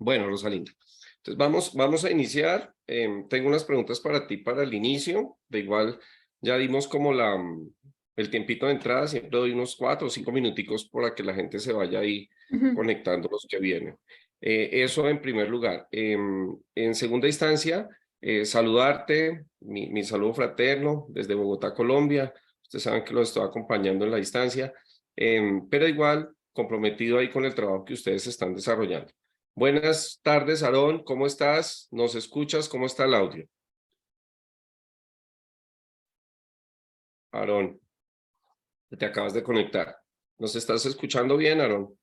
Bueno, Rosalinda, entonces vamos a iniciar. Tengo unas preguntas para ti para el inicio. De igual, ya dimos como el tiempito de entrada, siempre doy unos 4 o 5 minuticos para que la gente se vaya ahí Ujú. conectando los que vienen. Eso en primer lugar. En segunda instancia, saludarte, mi saludo fraterno desde Bogotá, Colombia. Ustedes saben que los estoy acompañando en la distancia, pero igual comprometido ahí con el trabajo que ustedes están desarrollando. Buenas tardes, Aarón, ¿cómo estás? ¿Nos escuchas? ¿Cómo está el audio? Aarón, te acabas de conectar. ¿Nos estás escuchando bien, Aarón?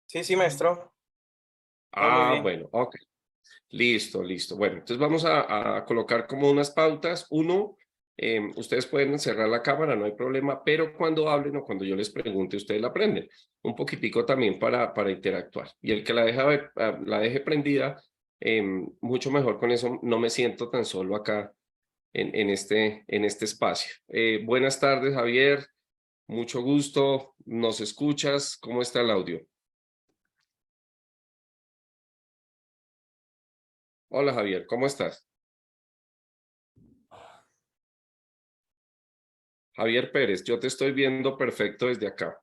Sí, sí, maestro. Todo muy Ah, bien. bueno, ok. Listo, listo. Bueno, entonces vamos a colocar como unas pautas. Uno, ustedes pueden cerrar la cámara, no hay problema, pero cuando hablen o cuando yo les pregunte, ustedes la prenden. Un poquitico también para interactuar. Y el que la deje prendida, mucho mejor con eso, no me siento tan solo acá en este espacio. Buenas tardes, Javier. Mucho gusto. ¿Nos escuchas? ¿Cómo está el audio? Hola, Javier, ¿cómo estás? Javier Pérez, yo te estoy viendo perfecto desde acá.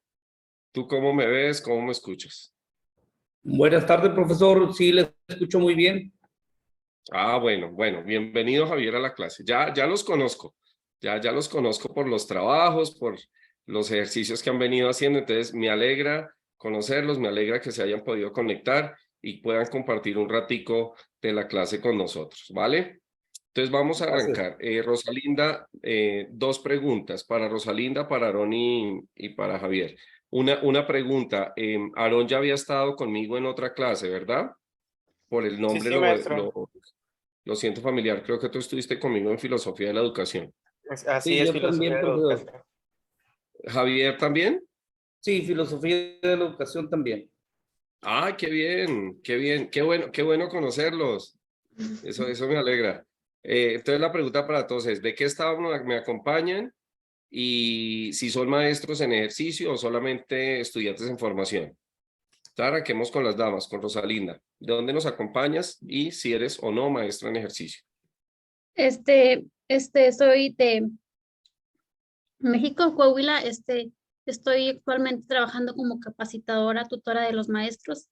¿Tú cómo me ves? ¿Cómo me escuchas? Buenas tardes, profesor. Sí, les escucho muy bien. Ah, bueno, bienvenido Javier a la clase. Ya los conozco, ya los conozco por los trabajos, por los ejercicios que han venido haciendo, entonces me alegra conocerlos, me alegra que se hayan podido conectar y puedan compartir un ratico de la clase con nosotros, ¿vale? Entonces vamos a Gracias. arrancar. Rosalinda, dos preguntas para Rosalinda, para Aarón y para Javier. Una pregunta, Aarón ya había estado conmigo en otra clase, ¿verdad? Por el Sí, nombre sí, maestro. lo siento familiar, creo que tú estuviste conmigo en Filosofía de la Educación. Así Sí, es, yo filosofía también, de la profesor. educación. ¿Javier también? Sí, filosofía de la educación también. ¡Ay, qué bien, qué bien, qué bueno conocerlos! Eso me alegra. Entonces la pregunta para todos es, ¿de qué estado me acompañan? Y si son maestros en ejercicio o solamente estudiantes en formación. Arranquemos con las damas, con Rosalinda. ¿De dónde nos acompañas? Y si eres o no maestra en ejercicio. Soy de México, Coahuila. Estoy actualmente trabajando como capacitadora, tutora de los maestros.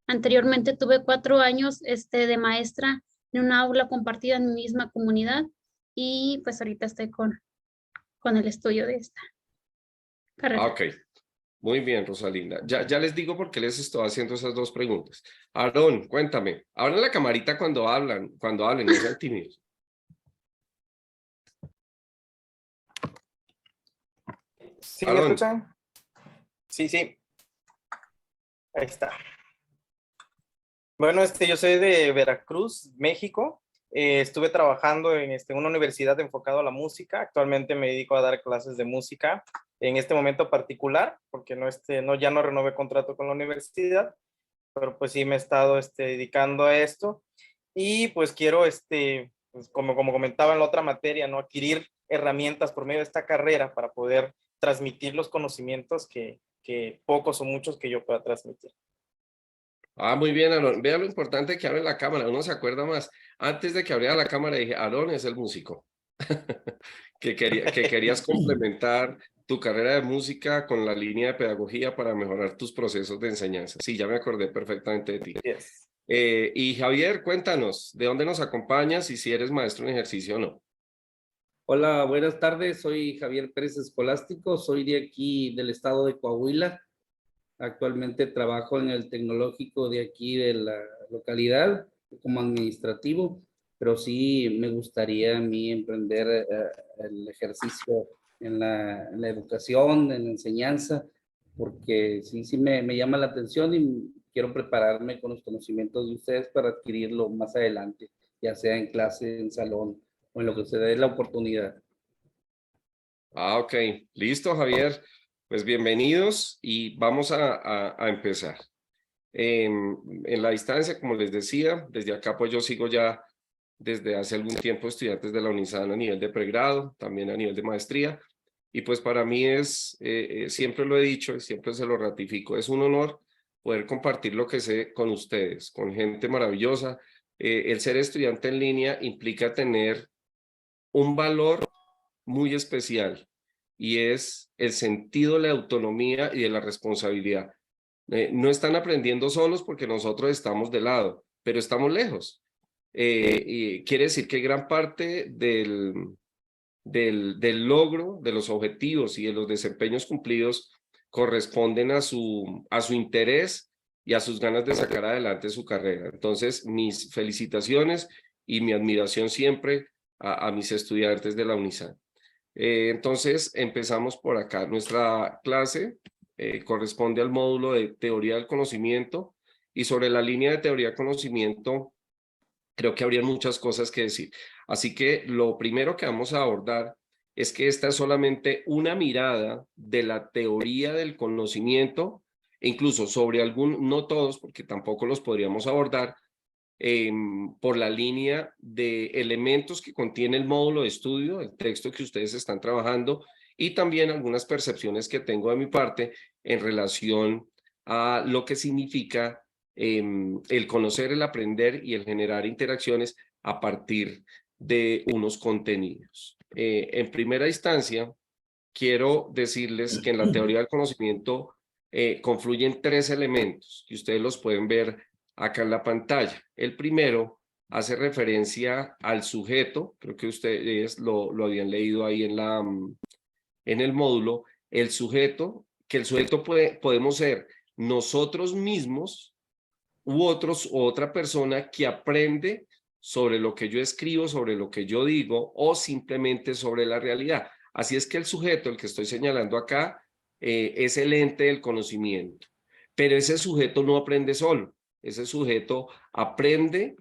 Anteriormente tuve 4 años, de maestra en una aula compartida en mi misma comunidad y pues ahorita estoy con el estudio de esta Ah, carrera. ok. Muy bien, Rosalinda. Ya les digo por qué les estoy haciendo esas dos preguntas. Aarón, cuéntame. Abran la camarita cuando hablen, no sean tímidos. ¿Sí me Aarón, escuchan? Sí, sí. Ahí está. Bueno, yo soy de Veracruz, México. Estuve trabajando en una universidad enfocada a la música. Actualmente me dedico a dar clases de música en este momento particular, porque ya no renové contrato con la universidad, pero pues sí me he estado dedicando a esto. Y pues quiero, pues, como comentaba en la otra materia, ¿no? Adquirir herramientas por medio de esta carrera para poder transmitir los conocimientos que pocos o muchos que yo pueda transmitir. muy bien, Aarón. Vea lo importante que abre la cámara, uno se acuerda más. Antes de que abriera la cámara dije, Aarón es el músico. Que querías complementar tu carrera de música con la línea de pedagogía para mejorar tus procesos de enseñanza. Sí, ya me acordé perfectamente de ti. Yes. Y Javier, cuéntanos, ¿de dónde nos acompañas y si eres maestro en ejercicio o no? Hola, buenas tardes. Soy Javier Pérez Escolástico. Soy de aquí, del estado de Coahuila. Actualmente trabajo en el tecnológico de aquí de la localidad como administrativo, pero sí me gustaría a mí emprender el ejercicio en la educación, en la enseñanza, porque sí me llama la atención y quiero prepararme con los conocimientos de ustedes para adquirirlo más adelante, ya sea en clase, en salón o en lo que se dé la oportunidad. Ah, ok. Listo, Javier. Pues bienvenidos y vamos a empezar. En la distancia, como les decía, desde acá pues yo sigo ya desde hace algún tiempo estudiantes de la UNISAN a nivel de pregrado, también a nivel de maestría, y pues para mí siempre lo he dicho y siempre se lo ratifico, es un honor poder compartir lo que sé con ustedes, con gente maravillosa. El ser estudiante en línea implica tener un valor muy especial y es el sentido de la autonomía y de la responsabilidad. No están aprendiendo solos porque nosotros estamos de lado, pero estamos lejos. Y quiere decir que gran parte del logro, de los objetivos y de los desempeños cumplidos corresponden a su interés y a sus ganas de sacar adelante su carrera. Entonces, mis felicitaciones y mi admiración siempre a mis estudiantes de la UNISAN. Entonces, empezamos por acá. Nuestra clase corresponde al módulo de teoría del conocimiento, y sobre la línea de teoría del conocimiento creo que habría muchas cosas que decir. Así que lo primero que vamos a abordar es que esta es solamente una mirada de la teoría del conocimiento, e incluso sobre no todos, porque tampoco los podríamos abordar, por la línea de elementos que contiene el módulo de estudio, el texto que ustedes están trabajando, y también algunas percepciones que tengo de mi parte en relación a lo que significa el conocer, el aprender y el generar interacciones a partir de unos contenidos. En primera instancia, quiero decirles que en la teoría del conocimiento confluyen tres elementos que ustedes los pueden ver acá en la pantalla. El primero hace referencia al sujeto, creo que ustedes lo habían leído ahí en el módulo, el sujeto, que el sujeto podemos ser nosotros mismos u otra persona que aprende sobre lo que yo escribo, sobre lo que yo digo, o simplemente sobre la realidad. Así es que el sujeto, el que estoy señalando acá, es el ente del conocimiento. Pero ese sujeto no aprende solo. Ese sujeto aprende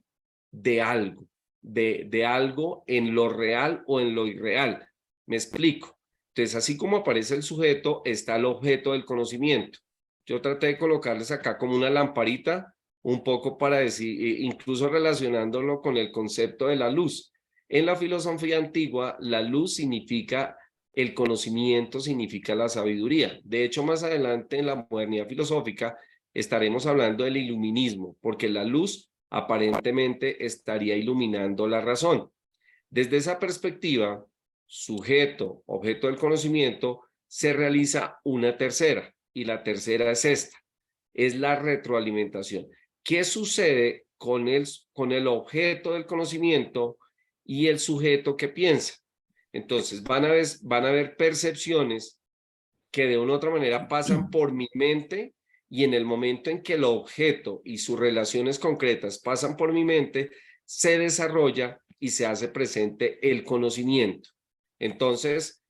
de algo, de algo en lo real o en lo irreal. Me explico. Entonces, así como aparece el sujeto, está el objeto del conocimiento. Yo traté de colocarles acá como una lamparita, un poco para decir, incluso relacionándolo con el concepto de la luz. En la filosofía antigua, la luz significa el conocimiento, significa la sabiduría. De hecho, más adelante en la modernidad filosófica estaremos hablando del iluminismo, porque la luz aparentemente estaría iluminando la razón. Desde esa perspectiva, sujeto, objeto del conocimiento, se realiza una tercera, y la tercera es esta, es la retroalimentación. ¿Qué sucede con el objeto del conocimiento y el sujeto que piensa? Entonces van a haber percepciones que de una u otra manera pasan por mi mente, y en el momento en que el objeto y sus relaciones concretas pasan por mi mente, se desarrolla y se hace presente el conocimiento. Entonces,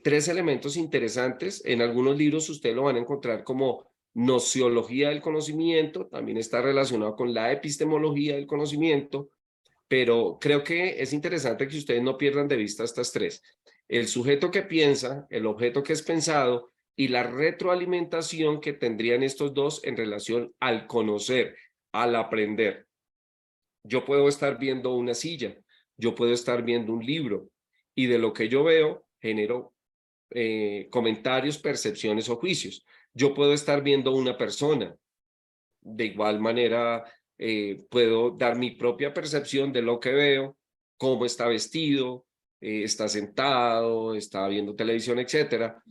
tres elementos interesantes. En algunos libros ustedes lo van a encontrar como nociología del conocimiento, también está relacionado con la epistemología del conocimiento, pero creo que es interesante que ustedes no pierdan de vista estas tres: el sujeto que piensa, el objeto que es pensado y la retroalimentación que tendrían estos dos en relación al conocer, al aprender. Yo puedo estar viendo una silla, yo puedo estar viendo un libro, y de lo que yo veo genero comentarios, percepciones o juicios. Yo puedo estar viendo una persona, de igual manera puedo dar mi propia percepción de lo que veo, cómo está vestido, está sentado, está viendo televisión, etcétera.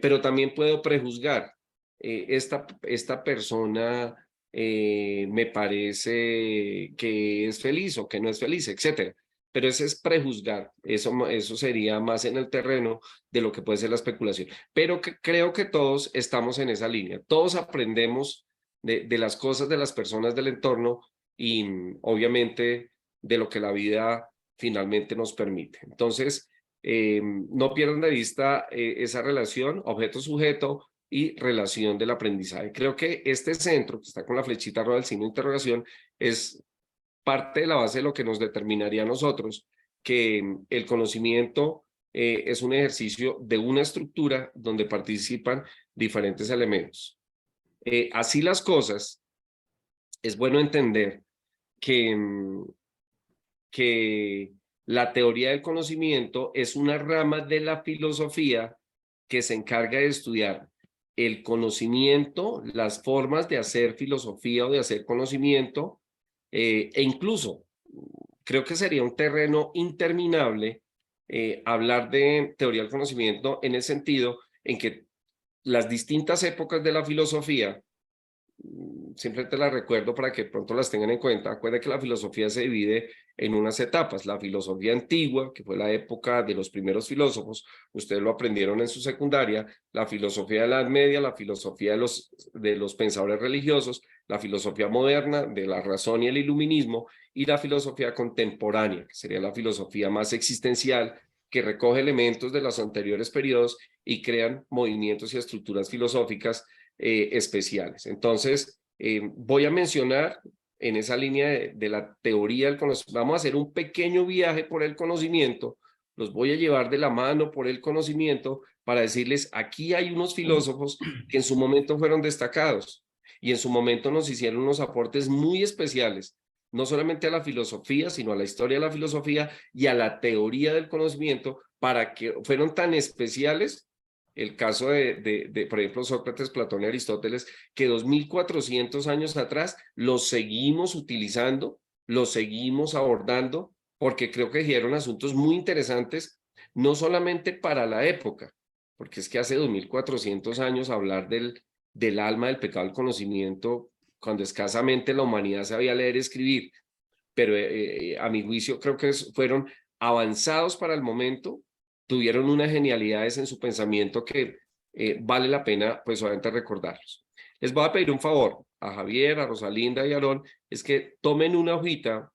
Pero también puedo prejuzgar. Esta persona me parece que es feliz o que no es feliz, etcétera. Pero ese es prejuzgar. Eso sería más en el terreno de lo que puede ser la especulación. Pero creo que todos estamos en esa línea. Todos aprendemos de las cosas, de las personas, del entorno, y obviamente de lo que la vida finalmente nos permite. Entonces, no pierdan de vista esa relación objeto-sujeto y relación del aprendizaje. Creo que este centro, que está con la flechita roja del signo de interrogación, es parte de la base de lo que nos determinaría a nosotros que el conocimiento es un ejercicio de una estructura donde participan diferentes elementos. Así las cosas, es bueno entender que la teoría del conocimiento es una rama de la filosofía que se encarga de estudiar el conocimiento, las formas de hacer filosofía o de hacer conocimiento, e incluso creo que sería un terreno interminable hablar de teoría del conocimiento en el sentido en que las distintas épocas de la filosofía, siempre te las recuerdo para que pronto las tengan en cuenta. Acuérdense que la filosofía se divide en unas etapas. La filosofía antigua, que fue la época de los primeros filósofos, ustedes lo aprendieron en su secundaria, la filosofía de la Edad Media, la filosofía de los pensadores religiosos, la filosofía moderna, de la razón y el iluminismo, y la filosofía contemporánea, que sería la filosofía más existencial, que recoge elementos de los anteriores periodos y crean movimientos y estructuras filosóficas especiales. Entonces, voy a mencionar en esa línea de la teoría del conocimiento, vamos a hacer un pequeño viaje por el conocimiento, los voy a llevar de la mano por el conocimiento para decirles, aquí hay unos filósofos que en su momento fueron destacados y en su momento nos hicieron unos aportes muy especiales, no solamente a la filosofía, sino a la historia de la filosofía y a la teoría del conocimiento, para que fueron tan especiales. El caso por ejemplo, Sócrates, Platón y Aristóteles, que 2400 años atrás los seguimos utilizando, los seguimos abordando, porque creo que dijeron asuntos muy interesantes, no solamente para la época, porque es que hace 2400 años hablar del alma, del pecado, del conocimiento, cuando escasamente la humanidad sabía leer y escribir, pero a mi juicio creo que fueron avanzados para el momento, tuvieron unas genialidades en su pensamiento que vale la pena, pues obviamente recordarlos. Les voy a pedir un favor a Javier, a Rosalinda y a Aarón, es que tomen una hojita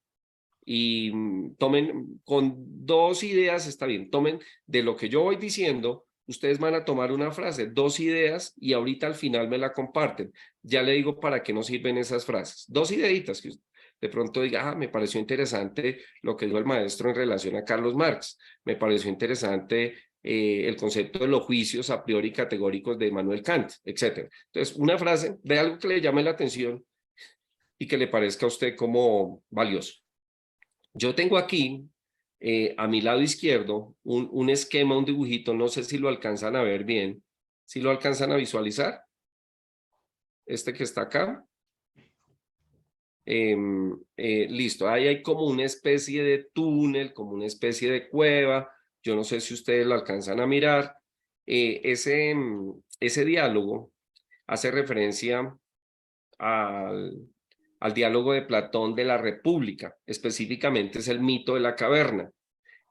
y tomen con 2 ideas, está bien, tomen de lo que yo voy diciendo, ustedes van a tomar una frase, 2 ideas y ahorita al final me la comparten. Ya le digo para qué nos sirven esas frases. 2 ideitas que de pronto diga, me pareció interesante lo que dijo el maestro en relación a Carlos Marx, me pareció interesante el concepto de los juicios a priori categóricos de Immanuel Kant, etc. Entonces, una frase de algo que le llame la atención y que le parezca a usted como valioso. Yo tengo aquí, a mi lado izquierdo, un esquema, un dibujito, no sé si lo alcanzan a ver bien, si lo alcanzan a visualizar, este que está acá. Listo, ahí hay como una especie de túnel, como una especie de cueva, yo no sé si ustedes lo alcanzan a mirar. Ese diálogo hace referencia al diálogo de Platón de la República, específicamente es el mito de la caverna.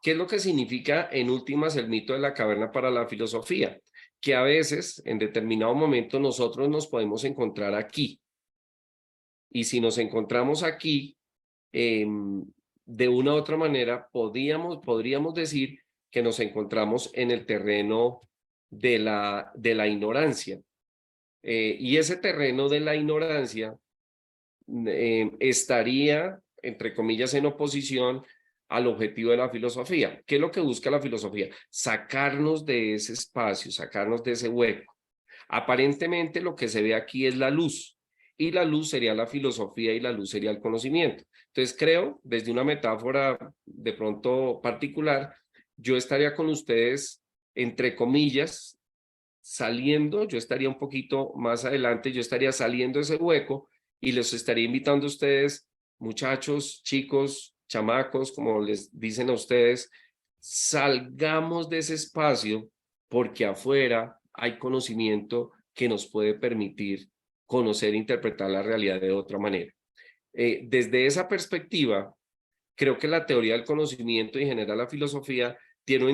¿Qué es lo que significa en últimas el mito de la caverna para la filosofía? Que a veces, en determinado momento, nosotros nos podemos encontrar aquí. Y si nos encontramos aquí, de una u otra manera, podríamos decir que nos encontramos en el terreno de la ignorancia. Y ese terreno de la ignorancia estaría, entre comillas, en oposición al objetivo de la filosofía. ¿Qué es lo que busca la filosofía? Sacarnos de ese espacio, sacarnos de ese hueco. Aparentemente lo que se ve aquí es la luz, y la luz sería la filosofía y la luz sería el conocimiento. Entonces creo, desde una metáfora de pronto particular, yo estaría con ustedes, entre comillas, saliendo, yo estaría un poquito más adelante, yo estaría saliendo de ese hueco y les estaría invitando a ustedes, muchachos, chicos, chamacos, como les dicen a ustedes, salgamos de ese espacio porque afuera hay conocimiento que nos puede permitir conocer e interpretar la realidad de otra manera. Desde esa perspectiva, creo que la teoría del conocimiento y en general la filosofía tiene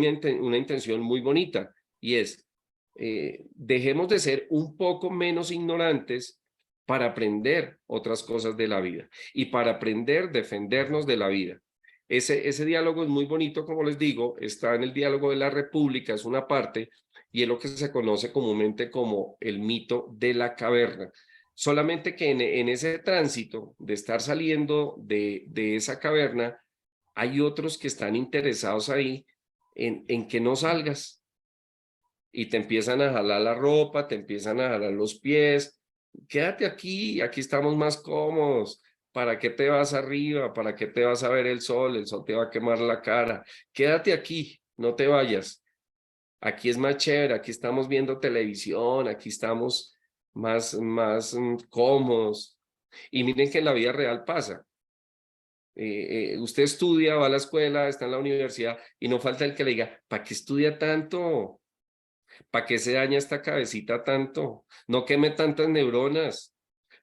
una intención muy bonita y es dejemos de ser un poco menos ignorantes para aprender otras cosas de la vida y para aprender defendernos de la vida. Ese diálogo es muy bonito, como les digo, está en el diálogo de la República, es una parte, y es lo que se conoce comúnmente como el mito de la caverna. Solamente que en ese tránsito de estar saliendo de esa caverna, hay otros que están interesados ahí en que no salgas, y te empiezan a jalar la ropa, te empiezan a jalar los pies, quédate aquí estamos más cómodos, ¿para qué te vas arriba? ¿Para qué te vas a ver el sol? El sol te va a quemar la cara, quédate aquí, no te vayas. aquí es más chévere, aquí estamos viendo televisión, aquí estamos más cómodos. Y miren que en la vida real pasa. Usted estudia, va a la escuela, está en la universidad y no falta el que le diga, ¿para qué estudia tanto? ¿Para qué se daña esta cabecita tanto? No queme tantas neuronas.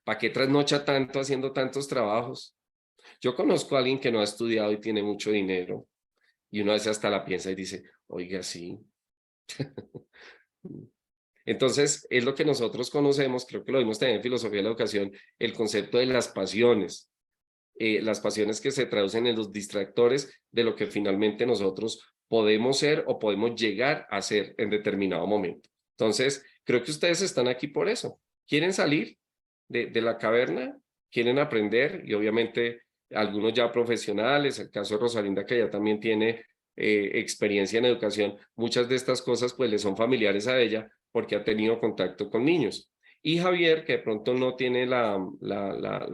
¿Para qué trasnocha tanto haciendo tantos trabajos? Yo conozco a alguien que no ha estudiado y tiene mucho dinero y uno a veces hasta la piensa y dice, oiga, sí. Entonces, es lo que nosotros conocemos, creo que lo vimos también en filosofía de la educación, el concepto de las pasiones que se traducen en los distractores de lo que finalmente nosotros podemos ser o podemos llegar a ser en determinado momento. Entonces, creo que ustedes están aquí por eso. Quieren salir de la caverna, quieren aprender y obviamente algunos ya profesionales, el caso de Rosalinda que ya también tiene experiencia en educación, muchas de estas cosas pues le son familiares a ella porque ha tenido contacto con niños. Y Javier, que de pronto no tiene la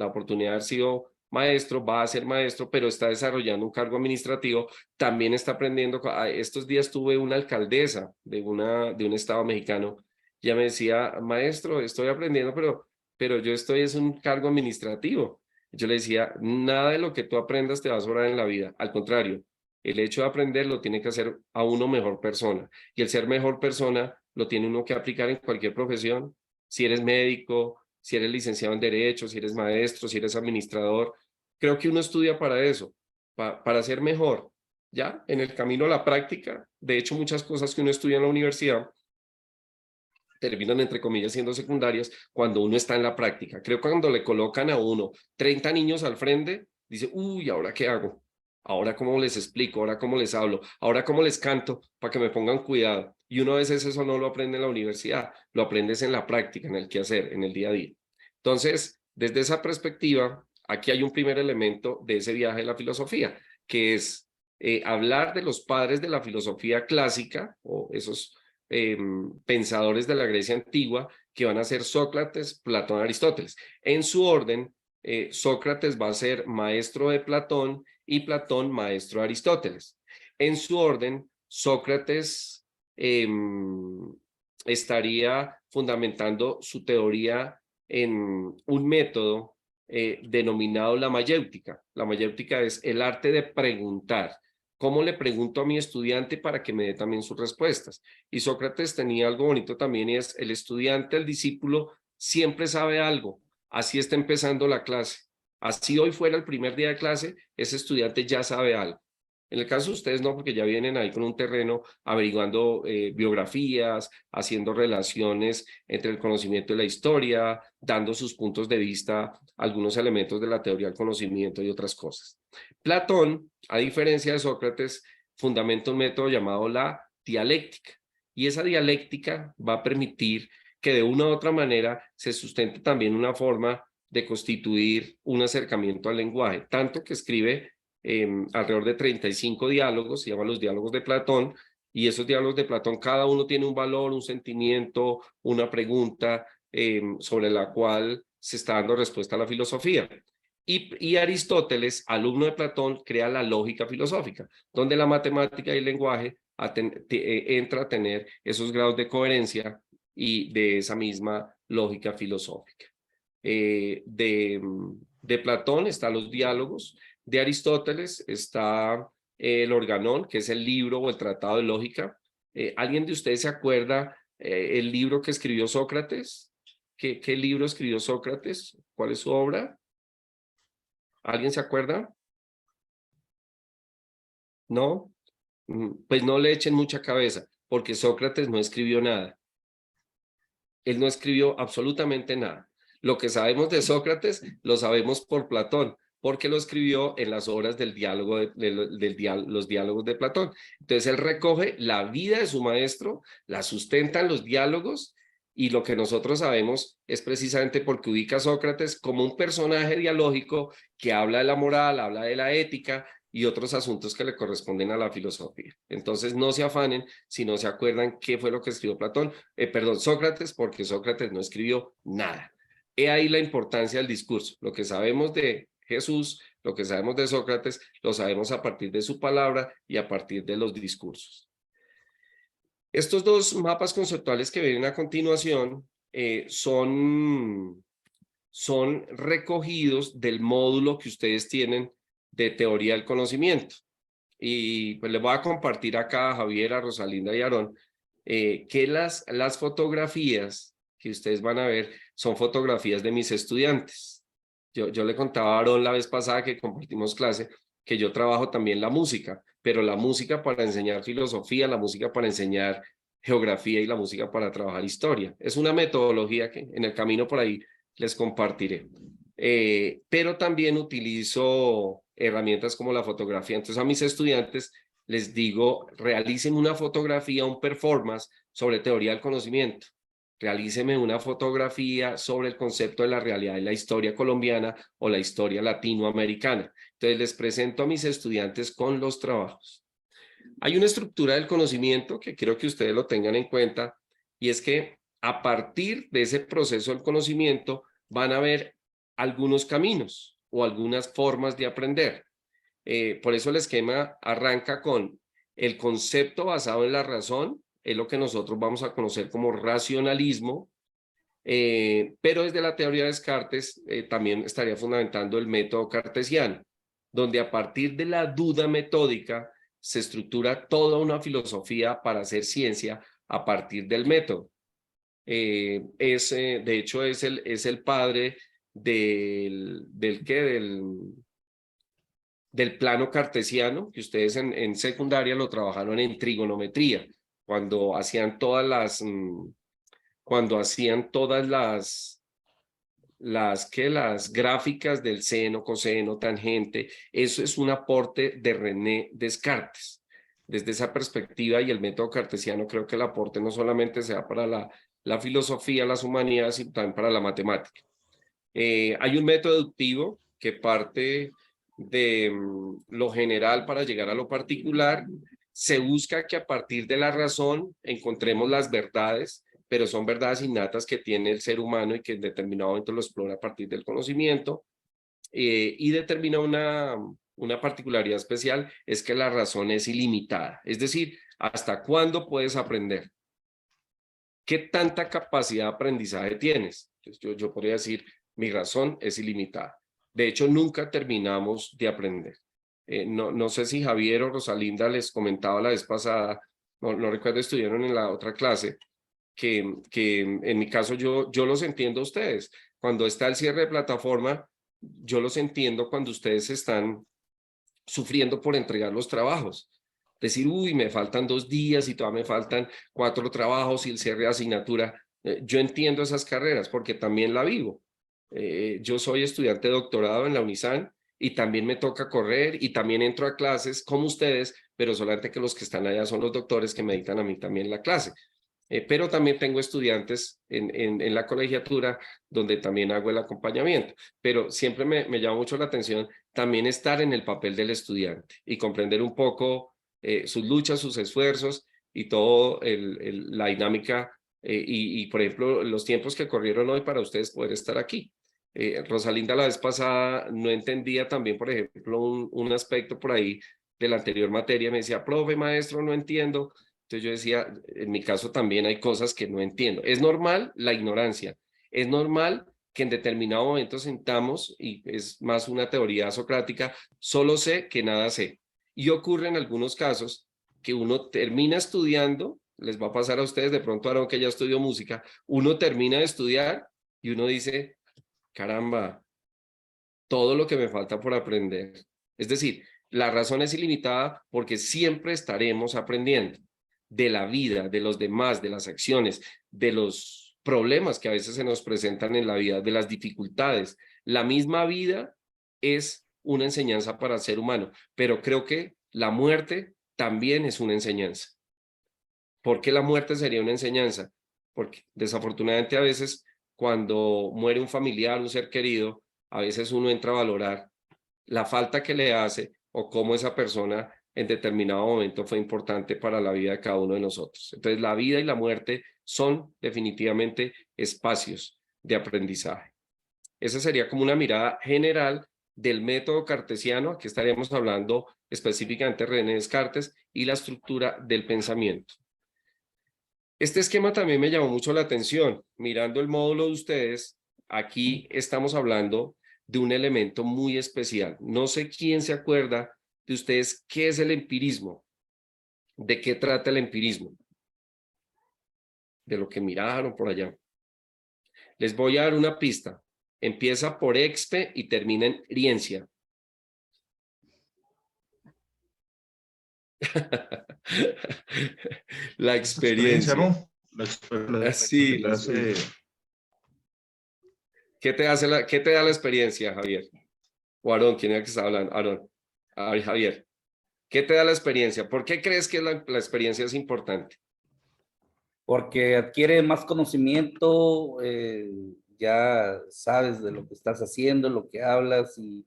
oportunidad de haber sido maestro, va a ser maestro, pero está desarrollando un cargo administrativo, también está aprendiendo. Estos días tuve una alcaldesa de un estado mexicano, ya me decía, maestro, estoy aprendiendo, pero yo estoy es un cargo administrativo. Yo le decía, nada de lo que tú aprendas te va a sobrar en la vida, al contrario, el hecho de aprender lo tiene que hacer a uno mejor persona, y el ser mejor persona lo tiene uno que aplicar en cualquier profesión. Si eres médico, si eres licenciado en Derecho, si eres maestro, si eres administrador, creo que uno estudia para eso, para ser mejor, ¿ya? En el camino a la práctica, de hecho, muchas cosas que uno estudia en la universidad terminan, entre comillas, siendo secundarias cuando uno está en la práctica. Creo que cuando le colocan a uno 30 niños al frente, dice, uy, ¿ahora qué hago? Ahora cómo les explico, ahora cómo les hablo, ahora cómo les canto para que me pongan cuidado. Y uno a veces eso no lo aprende en la universidad, lo aprendes en la práctica, en el quehacer, en el día a día. Entonces, desde esa perspectiva, aquí hay un primer elemento de ese viaje de la filosofía, que es hablar de los padres de la filosofía clásica, o esos pensadores de la Grecia antigua, que van a ser Sócrates, Platón, Aristóteles. En su orden, Sócrates va a ser maestro de Platón y Platón maestro de Aristóteles. En su orden, Sócrates estaría fundamentando su teoría en un método denominado la mayéutica. La mayéutica es el arte de preguntar. ¿Cómo le pregunto a mi estudiante para que me dé también sus respuestas? Y Sócrates tenía algo bonito también, y es el estudiante, el discípulo, siempre sabe algo. Así está empezando la clase. Así hoy fuera el primer día de clase, ese estudiante ya sabe algo. En el caso de ustedes no, porque ya vienen ahí con un terreno averiguando biografías, haciendo relaciones entre el conocimiento y la historia, dando sus puntos de vista, algunos elementos de la teoría del conocimiento y otras cosas. Platón, a diferencia de Sócrates, fundamenta un método llamado la dialéctica, y esa dialéctica va a permitir que de una u otra manera se sustente también una forma de constituir un acercamiento al lenguaje, tanto que escribe alrededor de 35 diálogos, se llaman los diálogos de Platón, y esos diálogos de Platón, cada uno tiene un valor, un sentimiento, una pregunta sobre la cual se está dando respuesta a la filosofía. Y Aristóteles, alumno de Platón, crea la lógica filosófica, donde la matemática y el lenguaje entra a tener esos grados de coherencia y de esa misma lógica filosófica. De Platón están los diálogos, de Aristóteles está el Organón, que es el libro o el tratado de lógica. ¿Alguien de ustedes se acuerda el libro que escribió Sócrates? ¿Qué libro escribió Sócrates? ¿Cuál es su obra? ¿Alguien se acuerda? ¿No? Pues no le echen mucha cabeza, porque Sócrates no escribió nada. Él no escribió absolutamente nada. Lo que sabemos de Sócrates lo sabemos por Platón, porque lo escribió en las obras del diálogo los diálogos de Platón. Entonces él recoge la vida de su maestro, la sustenta en los diálogos, y lo que nosotros sabemos es precisamente porque ubica a Sócrates como un personaje dialógico que habla de la moral, habla de la ética y otros asuntos que le corresponden a la filosofía. Entonces no se afanen si no se acuerdan qué fue lo que escribió Sócrates, porque Sócrates no escribió nada. He ahí la importancia del discurso. Lo que sabemos de Jesús, lo que sabemos de Sócrates, lo sabemos a partir de su palabra y a partir de los discursos. Estos dos mapas conceptuales que vienen a continuación son recogidos del módulo que ustedes tienen de teoría del conocimiento. Y pues les voy a compartir acá a Javier, a Rosalinda y a Aarón, que las fotografías que ustedes van a ver son fotografías de mis estudiantes. Yo le contaba a Aarón la vez pasada que compartimos clase que yo trabajo también la música, pero la música para enseñar filosofía, la música para enseñar geografía y la música para trabajar historia. Es una metodología que en el camino por ahí les compartiré. Pero también utilizo herramientas como la fotografía. Entonces a mis estudiantes les digo, realicen una fotografía, un performance sobre teoría del conocimiento. Realíceme una fotografía sobre el concepto de la realidad y la historia colombiana o la historia latinoamericana. Entonces les presento a mis estudiantes con los trabajos. Hay una estructura del conocimiento que quiero que ustedes lo tengan en cuenta, y es que a partir de ese proceso del conocimiento van a haber algunos caminos o algunas formas de aprender. Por eso el esquema arranca con el concepto basado en la razón, es lo que nosotros vamos a conocer como racionalismo, pero desde la teoría de Descartes también estaría fundamentando el método cartesiano, donde a partir de la duda metódica se estructura toda una filosofía para hacer ciencia a partir del método. De hecho, es el padre del plano cartesiano, que ustedes en secundaria lo trabajaron en trigonometría, cuando hacían todas las las gráficas del seno, coseno, tangente. Eso es un aporte de René Descartes. Desde esa perspectiva y el método cartesiano, creo que el aporte no solamente sea para la filosofía, las humanidades, sino también para la matemática. Hay un método deductivo que parte de lo general para llegar a lo particular. Se busca que a partir de la razón encontremos las verdades, pero son verdades innatas que tiene el ser humano y que en determinado momento lo explora a partir del conocimiento. Y determina una particularidad especial, es que la razón es ilimitada. Es decir, ¿hasta cuándo puedes aprender? ¿Qué tanta capacidad de aprendizaje tienes? Entonces, yo podría decir, mi razón es ilimitada. De hecho, nunca terminamos de aprender. No sé si Javier o Rosalinda les comentaba la vez pasada, no recuerdo, estuvieron en la otra clase, que en mi caso yo los entiendo a ustedes. Cuando está el cierre de plataforma, yo los entiendo cuando ustedes están sufriendo por entregar los trabajos. Decir, uy, me faltan 2 días y todavía me faltan 4 trabajos y el cierre de asignatura. Yo entiendo esas carreras porque también la vivo. Yo soy estudiante de doctorado en la UNISAN y también me toca correr y también entro a clases como ustedes, pero solamente que los que están allá son los doctores que me dictan a mí también la clase. Pero también tengo estudiantes en la colegiatura donde también hago el acompañamiento, pero siempre me llama mucho la atención también estar en el papel del estudiante y comprender un poco sus luchas, sus esfuerzos y todo la dinámica y, por ejemplo, los tiempos que corrieron hoy para ustedes poder estar aquí. Rosalinda la vez pasada no entendía también, por ejemplo, un aspecto por ahí de la anterior materia, me decía, profe, maestro, no entiendo. Entonces yo decía, en mi caso también hay cosas que no entiendo. Es normal la ignorancia, es normal que en determinado momento sintamos, y es más una teoría socrática, solo sé que nada sé. Y ocurre en algunos casos que uno termina estudiando, les va a pasar a ustedes de pronto, Aaron, que ya estudió música, uno termina de estudiar y uno dice, caramba, todo lo que me falta por aprender. Es decir, la razón es ilimitada porque siempre estaremos aprendiendo de la vida, de los demás, de las acciones, de los problemas que a veces se nos presentan en la vida, de las dificultades. La misma vida es una enseñanza para el ser humano, pero creo que la muerte también es una enseñanza. ¿Por qué la muerte sería una enseñanza? Porque desafortunadamente a veces cuando muere un familiar, un ser querido, a veces uno entra a valorar la falta que le hace o cómo esa persona en determinado momento fue importante para la vida de cada uno de nosotros. Entonces, la vida y la muerte son definitivamente espacios de aprendizaje. Esa sería como una mirada general del método cartesiano. Aquí estaríamos hablando específicamente de René Descartes y la estructura del pensamiento. Este esquema también me llamó mucho la atención. Mirando el módulo de ustedes, aquí estamos hablando de un elemento muy especial. No sé quién se acuerda de ustedes qué es el empirismo, de qué trata el empirismo, de lo que miraron por allá. Les voy a dar una pista. Empieza por expe y termina en riencia. La experiencia. ¿No? Así, ¿Qué te hace qué te da la experiencia, Javier? O Aarón, ¿quién es el que está hablando? Aarón. Ay, Javier, ¿qué te da la experiencia? ¿Por qué crees que la experiencia es importante? Porque adquiere más conocimiento, ya sabes de lo que estás haciendo, lo que hablas y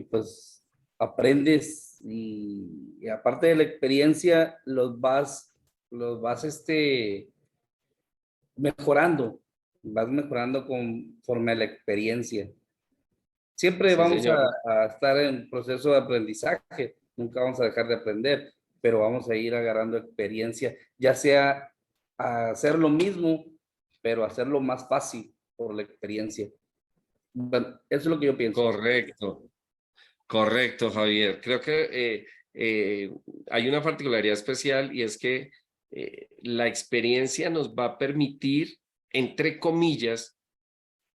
pues aprendes y aparte de la experiencia los vas mejorando, vas mejorando conforme a la experiencia. Siempre Sí, vamos señor. a estar en proceso de aprendizaje, nunca vamos a dejar de aprender, pero vamos a ir agarrando experiencia, ya sea a hacer lo mismo, pero hacerlo más fácil por la experiencia. Bueno, eso es lo que yo pienso. Correcto. Correcto, Javier. Creo que hay una particularidad especial y es que la experiencia nos va a permitir, entre comillas,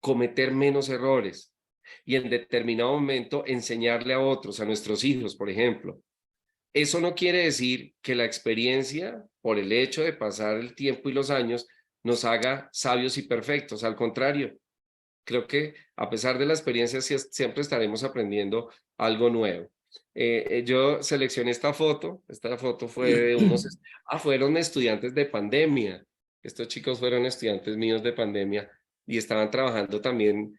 cometer menos errores y en determinado momento enseñarle a otros, a nuestros hijos, por ejemplo. Eso no quiere decir que la experiencia, por el hecho de pasar el tiempo y los años, nos haga sabios y perfectos. Al contrario, creo que a pesar de la experiencia siempre estaremos aprendiendo algo nuevo. Yo seleccioné esta foto fue de fueron estudiantes de pandemia. Estos chicos fueron estudiantes míos de pandemia y estaban trabajando también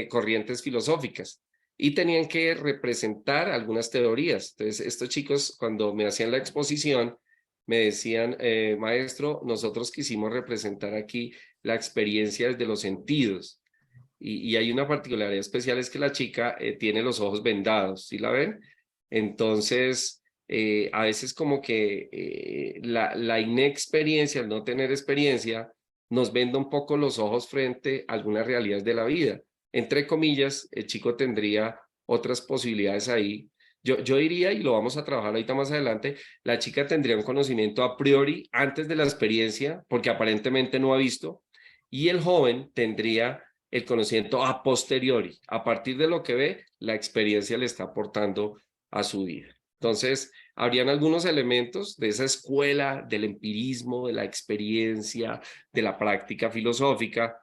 corrientes filosóficas y tenían que representar algunas teorías. Entonces, estos chicos cuando me hacían la exposición me decían, maestro, nosotros quisimos representar aquí la experiencia desde los sentidos. Y hay una particularidad especial, es que la chica tiene los ojos vendados, ¿sí la ven? Entonces, a veces como que la inexperiencia, el no tener experiencia, nos venda un poco los ojos frente a algunas realidades de la vida. Entre comillas, el chico tendría otras posibilidades ahí. Yo diría, y lo vamos a trabajar ahorita más adelante, la chica tendría un conocimiento a priori antes de la experiencia, porque aparentemente no ha visto, y el joven tendría el conocimiento a posteriori. A partir de lo que ve, la experiencia le está aportando a su vida. Entonces, habrían algunos elementos de esa escuela del empirismo, de la experiencia, de la práctica filosófica,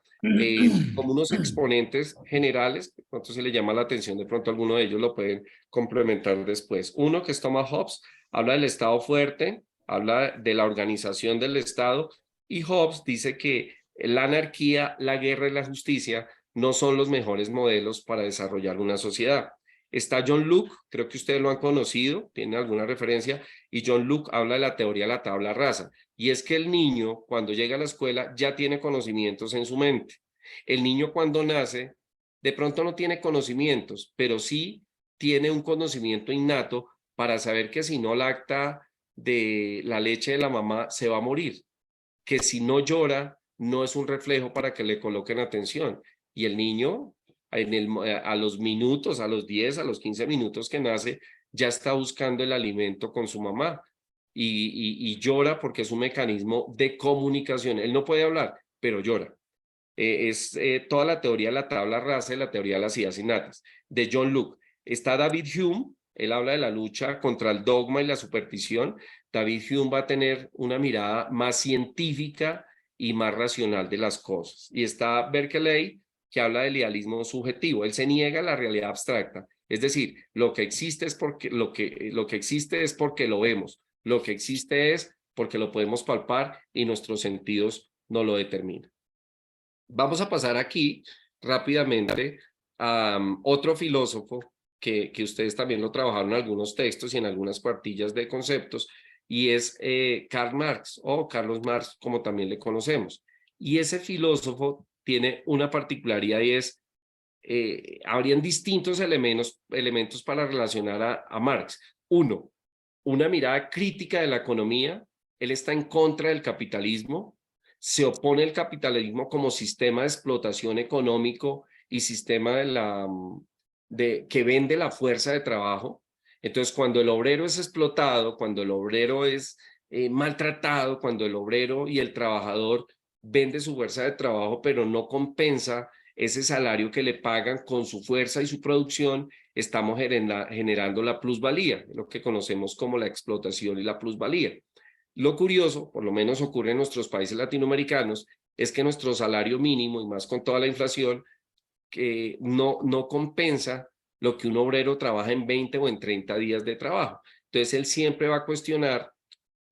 como unos exponentes generales. De pronto se le llama la atención, de pronto alguno de ellos lo pueden complementar después. Uno, que es Thomas Hobbes, habla del Estado fuerte, habla de la organización del Estado, y Hobbes dice que la anarquía, la guerra y la justicia no son los mejores modelos para desarrollar una sociedad. Está John Locke, creo que ustedes lo han conocido, tienen alguna referencia, y John Locke habla de la teoría de la tabla rasa, y es que el niño cuando llega a la escuela ya tiene conocimientos en su mente. El niño cuando nace de pronto no tiene conocimientos, pero sí tiene un conocimiento innato para saber que si no lacta de la leche de la mamá se va a morir, que si no llora no es un reflejo para que le coloquen atención. Y el niño a los minutos, a los 10, a los 15 minutos que nace, ya está buscando el alimento con su mamá y llora porque es un mecanismo de comunicación. Él no puede hablar, pero llora. Toda la teoría de la tabla rasa y la teoría de las ideas innatas de John Locke. Está David Hume, él habla de la lucha contra el dogma y la superstición. David Hume va a tener una mirada más científica y más racional de las cosas. Y está Berkeley, que habla del idealismo subjetivo. Él se niega a la realidad abstracta. Es decir, lo que existe es porque lo que existe es porque lo vemos. Lo que existe es porque lo podemos palpar y nuestros sentidos no lo determinan. Vamos a pasar aquí rápidamente a otro filósofo que ustedes también lo trabajaron en algunos textos y en algunas cuartillas de conceptos, y es Karl Marx, o Carlos Marx, como también le conocemos. Y ese filósofo tiene una particularidad, y es, habrían distintos elementos para relacionar a Marx. Uno, una mirada crítica de la economía, él está en contra del capitalismo, se opone al capitalismo como sistema de explotación económico y sistema que vende la fuerza de trabajo. Entonces, cuando el obrero es explotado, cuando el obrero es maltratado, cuando el obrero y el trabajador vende su fuerza de trabajo, pero no compensa ese salario que le pagan con su fuerza y su producción, estamos generando la plusvalía, lo que conocemos como la explotación y la plusvalía. Lo curioso, por lo menos ocurre en nuestros países latinoamericanos, es que nuestro salario mínimo, y más con toda la inflación, que no compensa lo que un obrero trabaja en 20 o en 30 días de trabajo. Entonces, él siempre va a cuestionar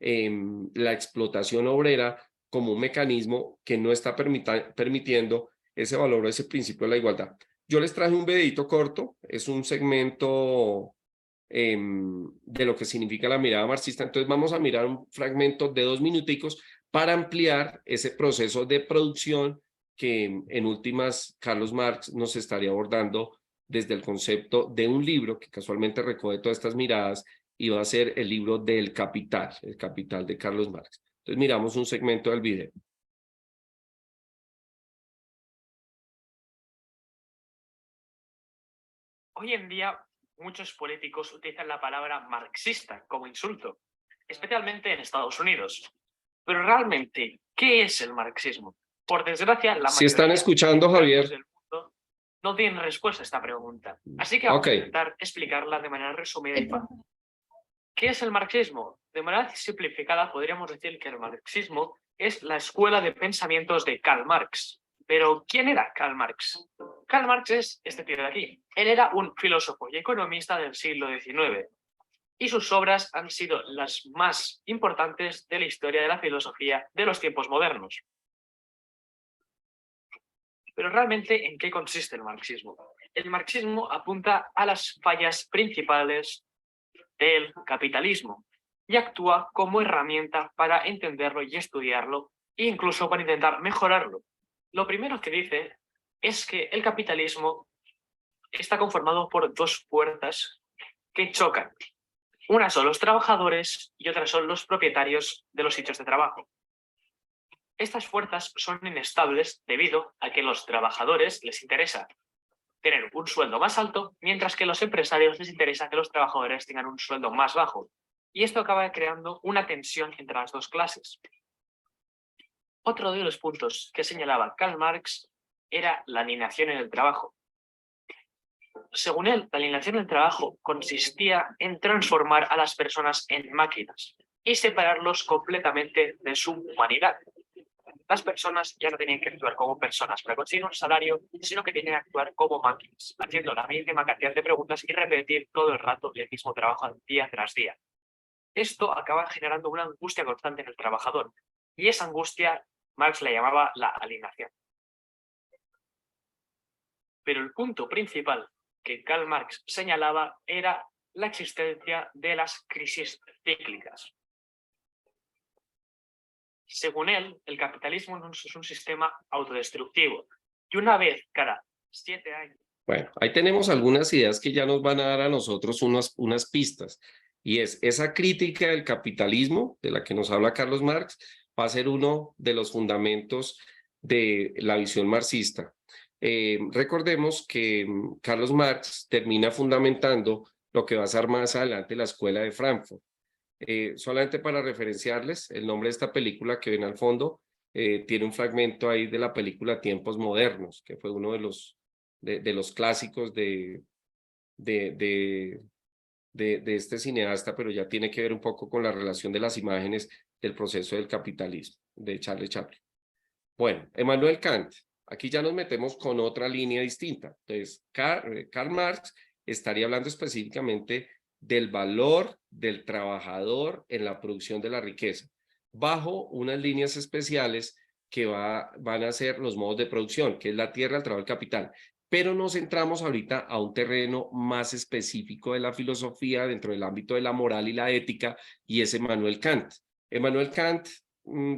la explotación obrera como un mecanismo que no está permitiendo ese valor o ese principio de la igualdad. Yo les traje un videito corto, es un segmento de lo que significa la mirada marxista. Entonces vamos a mirar un fragmento de 2 minuticos para ampliar ese proceso de producción que en últimas Carlos Marx nos estaría abordando desde el concepto de un libro que casualmente recoge todas estas miradas y va a ser el libro del Capital, el Capital de Carlos Marx. Entonces miramos un segmento del video. Hoy en día, muchos políticos utilizan la palabra marxista como insulto, especialmente en Estados Unidos. Pero realmente, ¿qué es el marxismo? Por desgracia, la Si están escuchando, Javier. del mundo no tienen respuesta a esta pregunta. Así que vamos a intentar explicarla de manera resumida y fácil. ¿Qué es el marxismo? De manera simplificada, podríamos decir que el marxismo es la escuela de pensamientos de Karl Marx. Pero, ¿quién era Karl Marx? Karl Marx es este tío de aquí. Él era un filósofo y economista del siglo XIX. Y sus obras han sido las más importantes de la historia de la filosofía de los tiempos modernos. Pero realmente, ¿en qué consiste el marxismo? El marxismo apunta a las fallas principales del capitalismo y actúa como herramienta para entenderlo y estudiarlo e incluso para intentar mejorarlo. Lo primero que dice es que el capitalismo está conformado por 2 fuerzas que chocan. Una son los trabajadores y otra son los propietarios de los sitios de trabajo. Estas fuerzas son inestables debido a que a los trabajadores les interesa tener un sueldo más alto, mientras que a los empresarios les interesa que los trabajadores tengan un sueldo más bajo. Y esto acaba creando una tensión entre las 2 clases. Otro de los puntos que señalaba Karl Marx era la alienación en el trabajo. Según él, la alienación en el trabajo consistía en transformar a las personas en máquinas y separarlos completamente de su humanidad. Las personas ya no tenían que actuar como personas para conseguir un salario, sino que tenían que actuar como máquinas, haciendo la misma cantidad de preguntas y repetir todo el rato el mismo trabajo día tras día. Esto acaba generando una angustia constante en el trabajador, y esa angustia Marx la llamaba la alienación. Pero el punto principal que Karl Marx señalaba era la existencia de las crisis cíclicas. Según él, el capitalismo es un sistema autodestructivo y una vez cada 7 años. Bueno, ahí tenemos algunas ideas que ya nos van a dar a nosotros unas pistas, y es esa crítica del capitalismo de la que nos habla Carlos Marx va a ser uno de los fundamentos de la visión marxista. Recordemos que Carlos Marx termina fundamentando lo que va a ser más adelante la Escuela de Frankfurt. Solamente para referenciarles, el nombre de esta película que ven al fondo tiene un fragmento ahí de la película Tiempos Modernos, que fue uno de los clásicos de este cineasta, pero ya tiene que ver un poco con la relación de las imágenes del proceso del capitalismo, de Charlie Chaplin. Bueno, Emmanuel Kant, aquí ya nos metemos con otra línea distinta. Entonces, Karl Marx estaría hablando específicamente del valor del trabajador en la producción de la riqueza, bajo unas líneas especiales que van a ser los modos de producción, que es la tierra, el trabajo, el capital. Pero nos centramos ahorita a un terreno más específico de la filosofía dentro del ámbito de la moral y la ética, y es Emmanuel Kant. Emmanuel Kant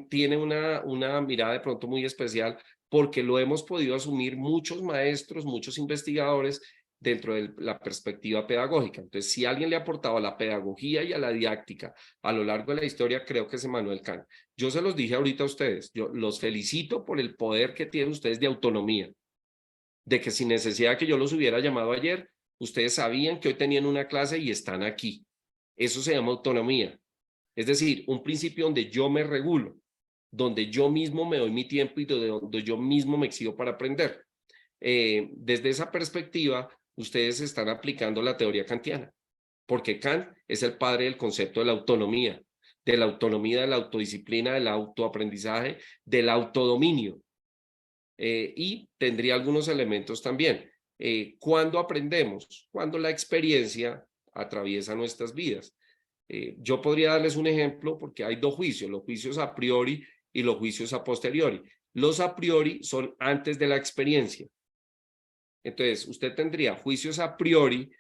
tiene una mirada de pronto muy especial porque lo hemos podido asumir muchos maestros, muchos investigadores dentro de la perspectiva pedagógica. Entonces, si alguien le ha aportado a la pedagogía y a la didáctica a lo largo de la historia, creo que es Immanuel Kant. Yo se los dije ahorita a ustedes, yo los felicito por el poder que tienen ustedes de autonomía, de que sin necesidad de que yo los hubiera llamado ayer, ustedes sabían que hoy tenían una clase y están aquí. Eso se llama autonomía. Es decir, un principio donde yo me regulo, donde yo mismo me doy mi tiempo y donde yo mismo me exijo para aprender. Desde esa perspectiva, ustedes están aplicando la teoría kantiana, porque Kant es el padre del concepto de la autonomía, de la autodisciplina, del autoaprendizaje, del autodominio. Y tendría algunos elementos también. ¿Cuándo aprendemos? Cuando la experiencia atraviesa nuestras vidas. Yo podría darles un ejemplo porque hay dos juicios, los juicios a priori y los juicios a posteriori. Los a priori son antes de la experiencia. Entonces, usted tendría juicios a priori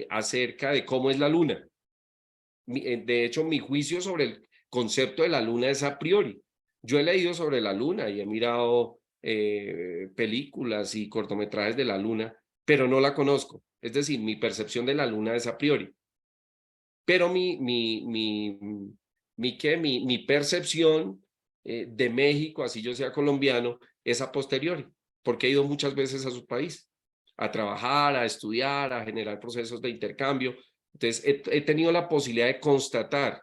acerca de cómo es la luna. De hecho, mi juicio sobre el concepto de la luna es a priori. Yo he leído sobre la luna y he mirado películas y cortometrajes de la luna, pero no la conozco. Es decir, mi percepción de la luna es a priori. Pero mi percepción de México, así yo sea colombiano, es a posteriori, porque he ido muchas veces a su país, a trabajar, a estudiar, a generar procesos de intercambio. Entonces, he tenido la posibilidad de constatar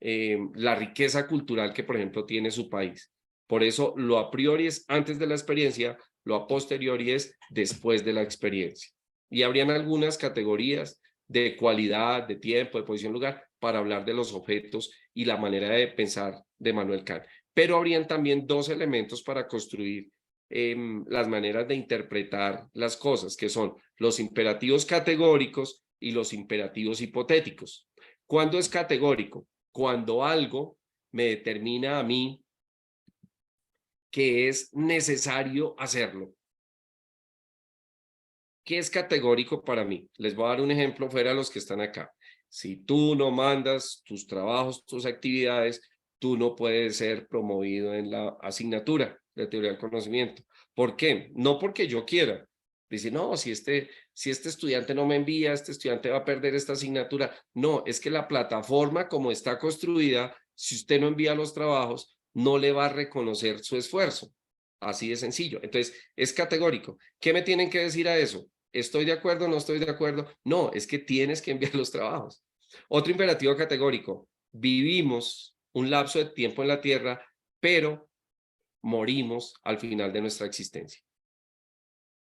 la riqueza cultural que, por ejemplo, tiene su país. Por eso, lo a priori es antes de la experiencia, lo a posteriori es después de la experiencia. Y habrían algunas categorías de cualidad, de tiempo, de posición, lugar, para hablar de los objetos y la manera de pensar de Immanuel Kant. Pero habrían también dos elementos para construir las maneras de interpretar las cosas, que son los imperativos categóricos y los imperativos hipotéticos. ¿Cuándo es categórico? Cuando algo me determina a mí que es necesario hacerlo. ¿Qué es categórico para mí? Les voy a dar un ejemplo fuera de los que están acá. Si tú no mandas tus trabajos, tus actividades, tú no puedes ser promovido en la asignatura de teoría del conocimiento. ¿Por qué? No porque yo quiera. Dice, no, si este estudiante no me envía, este estudiante va a perder esta asignatura. No, es que la plataforma como está construida, si usted no envía los trabajos, no le va a reconocer su esfuerzo. Así de sencillo. Entonces, es categórico. ¿Qué me tienen que decir a eso? ¿Estoy de acuerdo? ¿No estoy de acuerdo? No, es que tienes que enviar los trabajos. Otro imperativo categórico. Vivimos un lapso de tiempo en la Tierra, pero morimos al final de nuestra existencia.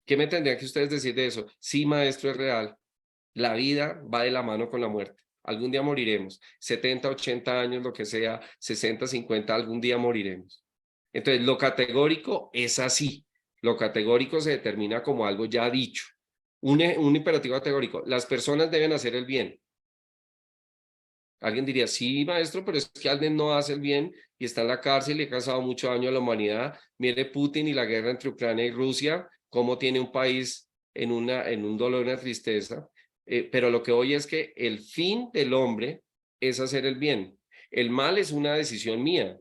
¿Qué me tendrían que ustedes decir de eso? Sí, maestro, es real. La vida va de la mano con la muerte. Algún día moriremos. 70, 80 años, lo que sea, 60, 50, algún día moriremos. Entonces, lo categórico es así. Lo categórico se determina como algo ya dicho. Un imperativo categórico. Las personas deben hacer el bien. Alguien diría, sí, maestro, pero es que alguien no hace el bien y está en la cárcel y ha causado mucho daño a la humanidad. Mire Putin y la guerra entre Ucrania y Rusia, cómo tiene un país en un dolor, una tristeza. Pero lo que hoy es que el fin del hombre es hacer el bien. El mal es una decisión mía,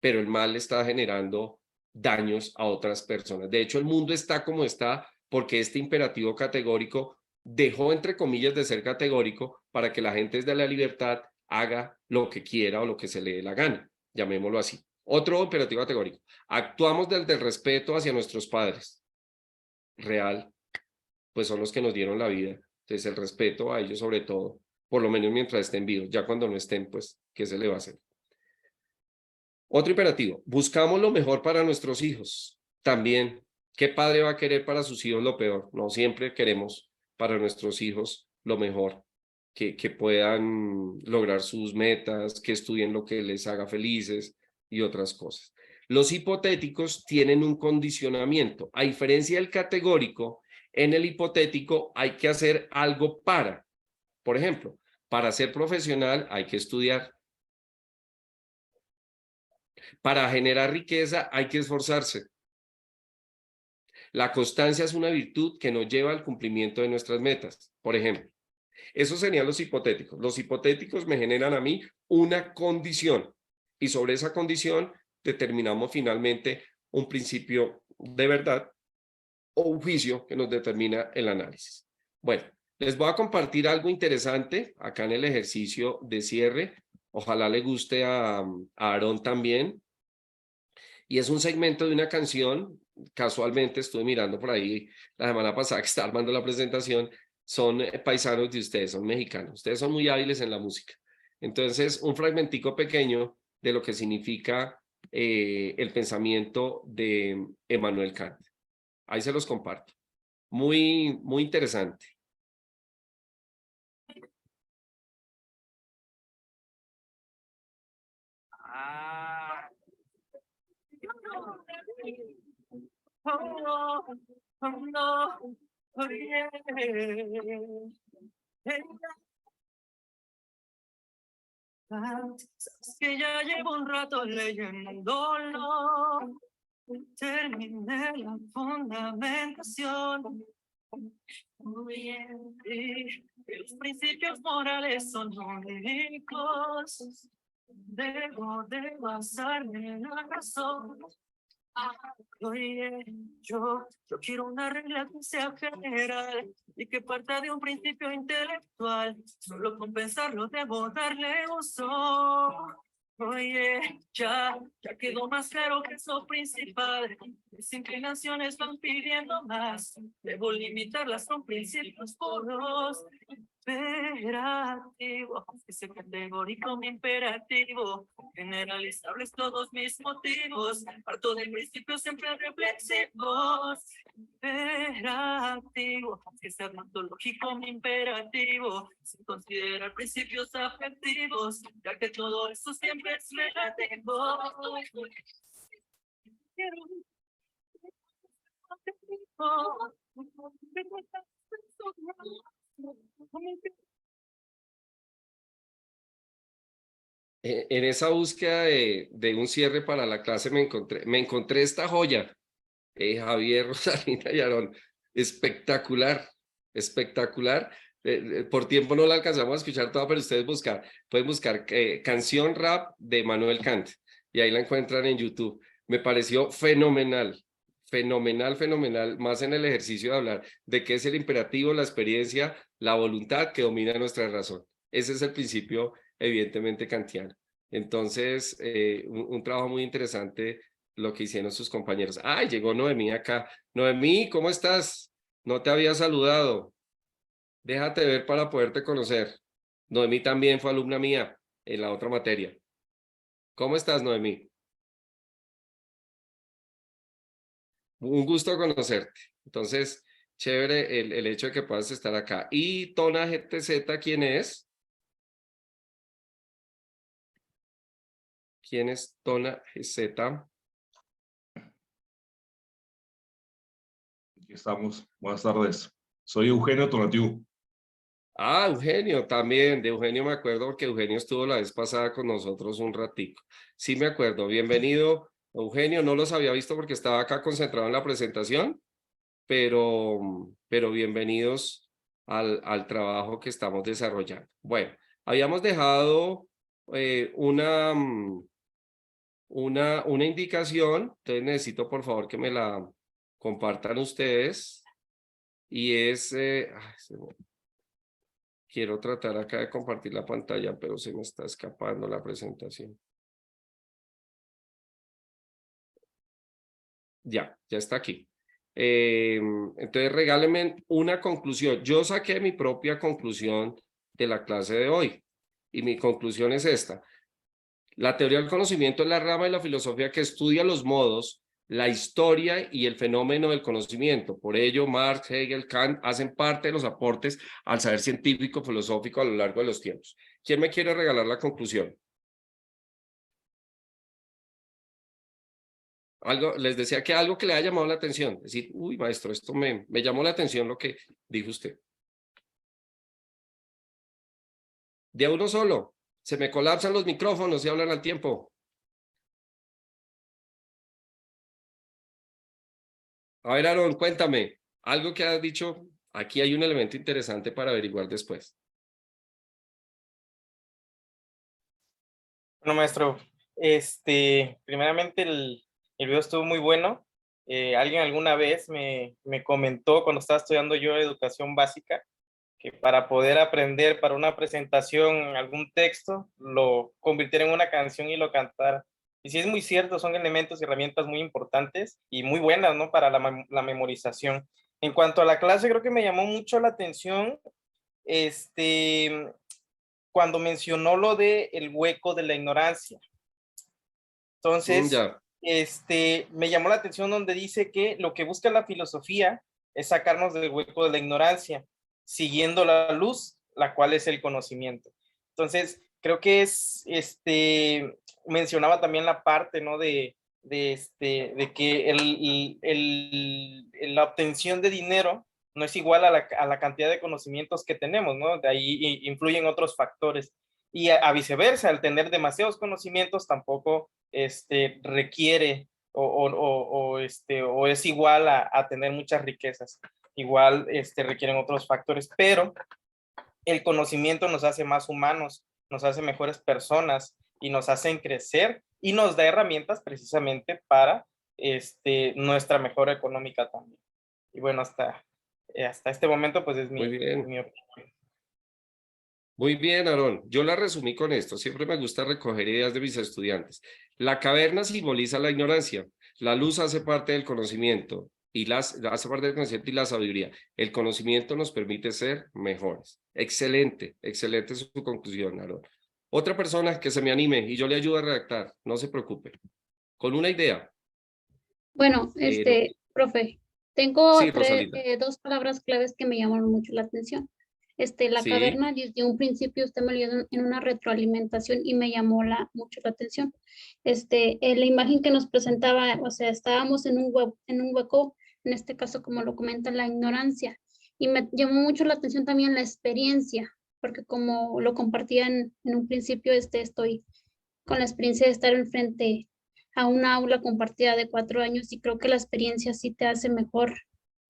pero el mal está generando daños a otras personas. De hecho, el mundo está como está porque este imperativo categórico dejó, entre comillas, de ser categórico para que la gente desde la libertad haga lo que quiera o lo que se le dé la gana, llamémoslo así. Otro imperativo categórico. Actuamos desde el respeto hacia nuestros padres. Real, pues son los que nos dieron la vida. Entonces el respeto a ellos sobre todo, por lo menos mientras estén vivos. Ya cuando no estén, pues, ¿qué se le va a hacer? Otro imperativo, buscamos lo mejor para nuestros hijos. También, ¿qué padre va a querer para sus hijos lo peor? No siempre queremos para nuestros hijos lo mejor, que puedan lograr sus metas, que estudien lo que les haga felices y otras cosas. Los hipotéticos tienen un condicionamiento. A diferencia del categórico, en el hipotético hay que hacer algo para. Por ejemplo, para ser profesional hay que estudiar. Para generar riqueza hay que esforzarse. La constancia es una virtud que nos lleva al cumplimiento de nuestras metas. Por ejemplo, esos serían los hipotéticos. Los hipotéticos me generan a mí una condición y sobre esa condición determinamos finalmente un principio de verdad o un juicio que nos determina el análisis. Bueno, les voy a compartir algo interesante acá en el ejercicio de cierre. Ojalá le guste a Aarón también. Y es un segmento de una canción. Casualmente estuve mirando por ahí la semana pasada que estaba armando la presentación. Son paisanos de ustedes, son mexicanos. Ustedes son muy hábiles en la música. Entonces, un fragmentico pequeño de lo que significa el pensamiento de Emmanuel Kant. Ahí se los comparto. Muy, muy interesante. Sabes que ya llevo un rato leyéndolo. Terminé la fundamentación. Muy bien. Y los principios morales son únicos. Debo de basarme en la razón. Oye, yo quiero una regla que sea general y que parta de un principio intelectual. Solo con pensarlo debo darle uso. Oye, ya quedó más claro que es lo principal. Mis inclinaciones van pidiendo más. Debo limitarlas con principios puros. Imperativo, ese categórico mi imperativo, generalizables todos mis motivos, parto de principios siempre reflexivos. Imperativo, que sea ontológico mi imperativo, sin considerar principios afectivos, ya que todo eso siempre es relativo. En esa búsqueda de un cierre para la clase me encontré esta joya, Javier, Rosalina y Aarón. Espectacular, espectacular. Por tiempo no la alcanzamos a escuchar toda, pero ustedes pueden buscar canción rap de Manuel Kant y ahí la encuentran en YouTube. Me pareció fenomenal, fenomenal, fenomenal, más en el ejercicio de hablar de qué es el imperativo, la experiencia, la voluntad que domina nuestra razón. Ese es el principio evidentemente kantiano. Entonces, un trabajo muy interesante lo que hicieron sus compañeros. ¡Ay, llegó Noemí acá! Noemí, ¿cómo estás? No te había saludado. Déjate ver para poderte conocer. Noemí también fue alumna mía en la otra materia. ¿Cómo estás, Noemí? Un gusto conocerte. Entonces, chévere el hecho de que puedas estar acá. ¿Y Tona GTZ quién es? ¿Quién es Tona GZ? Aquí estamos. Buenas tardes. Soy Eugenio Tonatiu. Ah, Eugenio, también. De Eugenio me acuerdo que Eugenio estuvo la vez pasada con nosotros un ratico. Sí me acuerdo. Bienvenido, Eugenio. No los había visto porque estaba acá concentrado en la presentación, pero bienvenidos al trabajo que estamos desarrollando. Bueno, habíamos dejado una indicación, entonces necesito por favor que me la compartan ustedes y es, quiero tratar acá de compartir la pantalla, pero se me está escapando la presentación. Ya está aquí. Entonces regálenme una conclusión. Yo saqué mi propia conclusión de la clase de hoy y mi conclusión es esta. La teoría del conocimiento es la rama de la filosofía que estudia los modos, la historia y el fenómeno del conocimiento. Por ello, Marx, Hegel, Kant hacen parte de los aportes al saber científico, filosófico a lo largo de los tiempos. ¿Quién me quiere regalar la conclusión? Les decía que algo que le ha llamado la atención. Decir, uy, maestro, esto me llamó la atención lo que dijo usted. De uno solo. Se me colapsan los micrófonos y hablan al tiempo. A ver, Aaron, cuéntame. Algo que has dicho, aquí hay un elemento interesante para averiguar después. Bueno, maestro, primeramente el video estuvo muy bueno. Alguien alguna vez me comentó cuando estaba estudiando yo educación básica que para poder aprender para una presentación algún texto, lo convirtiera en una canción y lo cantara. Y sí es muy cierto, son elementos y herramientas muy importantes y muy buenas, ¿no? Para la memorización. En cuanto a la clase, creo que me llamó mucho la atención cuando mencionó lo de el hueco de la ignorancia. Entonces, Ya. me llamó la atención donde dice que lo que busca la filosofía es sacarnos del hueco de la ignorancia, siguiendo la luz, la cual es el conocimiento. Entonces, creo que mencionaba también la parte, ¿no? De que la obtención de dinero no es igual a la cantidad de conocimientos que tenemos, ¿no? De ahí influyen otros factores. Y a viceversa, al tener demasiados conocimientos tampoco requiere o es igual a tener muchas riquezas. Igual requieren otros factores, pero el conocimiento nos hace más humanos, nos hace mejores personas y nos hacen crecer y nos da herramientas precisamente para nuestra mejora económica también. Y bueno, hasta este momento pues es Muy bien. mi opinión. Muy bien, Aarón. Yo la resumí con esto. Siempre me gusta recoger ideas de mis estudiantes. La caverna simboliza la ignorancia. La luz hace parte del conocimiento y hace parte del conocimiento y la sabiduría. El conocimiento nos permite ser mejores. Excelente, excelente su conclusión, Aarón. Otra persona que se me anime y yo le ayudo a redactar, no se preocupe. Con una idea. Bueno, profe, tengo Sí, Rosalinda. dos palabras claves que me llamaron mucho la atención. La Sí, caverna, desde un principio usted me lo dio en una retroalimentación y me llamó mucho la atención. La imagen que nos presentaba, o sea, estábamos en un hueco, en este caso, como lo comenta, la ignorancia. Y me llamó mucho la atención también la experiencia, porque como lo compartía en un principio, estoy con la experiencia de estar enfrente a una aula compartida de 4 años y creo que la experiencia sí te hace mejor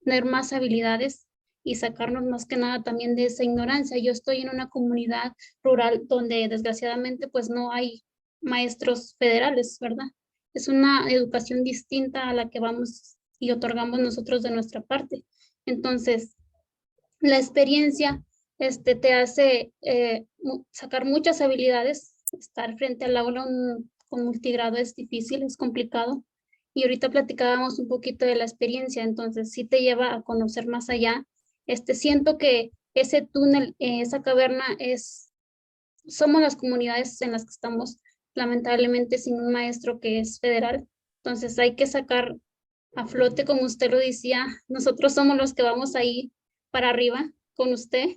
tener más habilidades y sacarnos más que nada también de esa ignorancia. Yo estoy en una comunidad rural donde desgraciadamente pues no hay maestros federales, ¿verdad? Es una educación distinta a la que vamos y otorgamos nosotros de nuestra parte. Entonces, la experiencia te hace sacar muchas habilidades. Estar frente al aula con multigrado es difícil, es complicado. Y ahorita platicábamos un poquito de la experiencia, entonces sí te lleva a conocer más allá. Siento que ese túnel, esa caverna somos las comunidades en las que estamos lamentablemente sin un maestro que es federal. Entonces hay que sacar a flote, como usted lo decía, nosotros somos los que vamos ahí para arriba con usted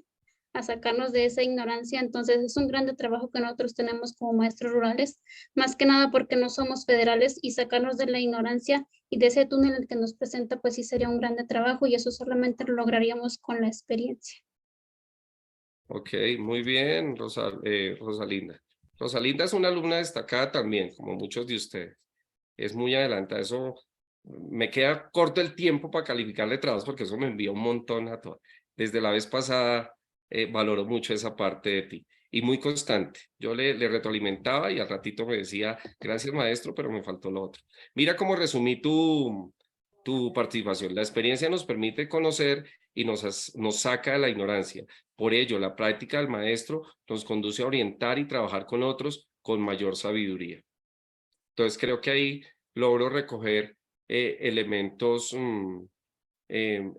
a sacarnos de esa ignorancia. Entonces es un grande trabajo que nosotros tenemos como maestros rurales, más que nada porque no somos federales y sacarnos de la ignorancia y de ese túnel en el que nos presenta, pues sí sería un grande trabajo y eso solamente lo lograríamos con la experiencia. ok, muy bien, Rosalinda. Rosalinda es una alumna destacada también, como muchos de ustedes. Es muy adelantada, eso me queda corto el tiempo para calificarle trabajos porque eso me envía un montón a todas. Desde la vez pasada valoro mucho esa parte de ti y muy constante. Yo le retroalimentaba y al ratito me decía, gracias maestro, pero me faltó lo otro. Mira cómo resumí tu participación. La experiencia nos permite conocer y nos saca de la ignorancia. Por ello, la práctica del maestro nos conduce a orientar y trabajar con otros con mayor sabiduría. Entonces creo que ahí logro recoger elementos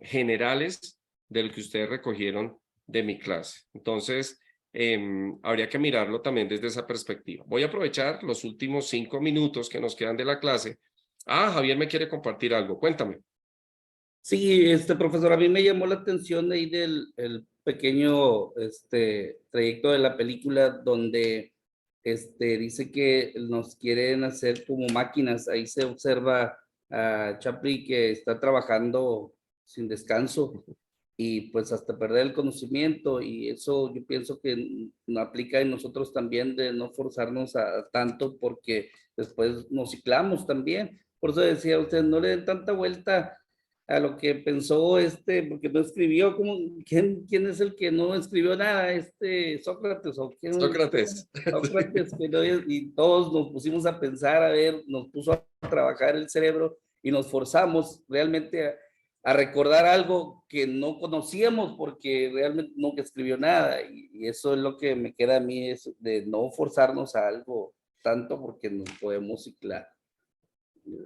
generales de lo que ustedes recogieron de mi clase. Entonces, habría que mirarlo también desde esa perspectiva. Voy a aprovechar los últimos 5 minutos que nos quedan de la clase. Javier me quiere compartir algo. Cuéntame. Sí, profesor, a mí me llamó la atención ahí del el pequeño trayecto de la película donde dice que nos quieren hacer como máquinas. Ahí se observa a Chaplin que está trabajando sin descanso y pues hasta perder el conocimiento, y eso yo pienso que aplica en nosotros también, de no forzarnos a tanto porque después nos ciclamos también. Por eso decía usted, no le den tanta vuelta a lo que pensó porque no escribió. ¿Quién es el que no escribió nada? Sócrates, o quién. Sócrates. Sócrates, y todos nos pusimos a pensar, a ver, nos puso a trabajar el cerebro y nos forzamos realmente a recordar algo que no conocíamos porque realmente nunca escribió nada y eso es lo que me queda a mí, es de no forzarnos a algo tanto porque nos podemos ciclar.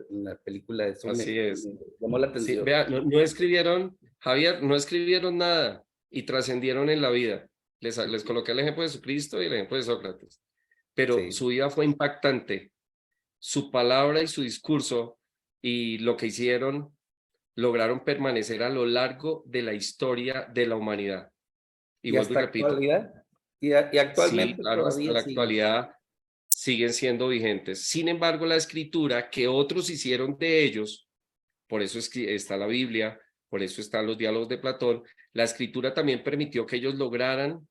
En la película eso Así es. me llamó la Sí, atención. vea, no escribieron, Javier, no escribieron nada y trascendieron en la vida. Les coloqué el ejemplo de Jesucristo y el ejemplo de Sócrates, pero Sí. su vida fue impactante. Su palabra y su discurso y lo que hicieron lograron permanecer a lo largo de la historia de la humanidad. Y Y vuelvo y hasta repito, actualidad, y sí, actualmente claro, hasta todavía la sigue. actualidad siguen siendo vigentes. Sin embargo, la escritura que otros hicieron de ellos, por eso está la Biblia, por eso están los diálogos de Platón, la escritura también permitió que ellos lograran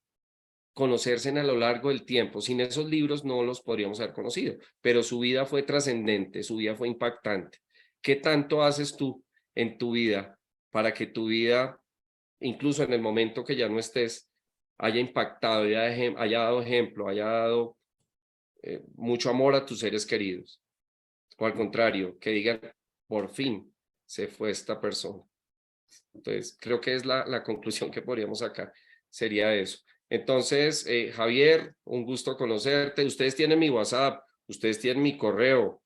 conocerse a lo largo del tiempo. Sin esos libros no los podríamos haber conocido, pero su vida fue trascendente, su vida fue impactante. ¿Qué tanto haces tú en tu vida para que tu vida, incluso en el momento que ya no estés, haya impactado, haya dado ejemplo, haya dado mucho amor a tus seres queridos? O al contrario, que digan, por fin se fue esta persona. Entonces, creo que es la conclusión que podríamos sacar, sería eso. Entonces, Javier, un gusto conocerte. Ustedes tienen mi WhatsApp, ustedes tienen mi correo.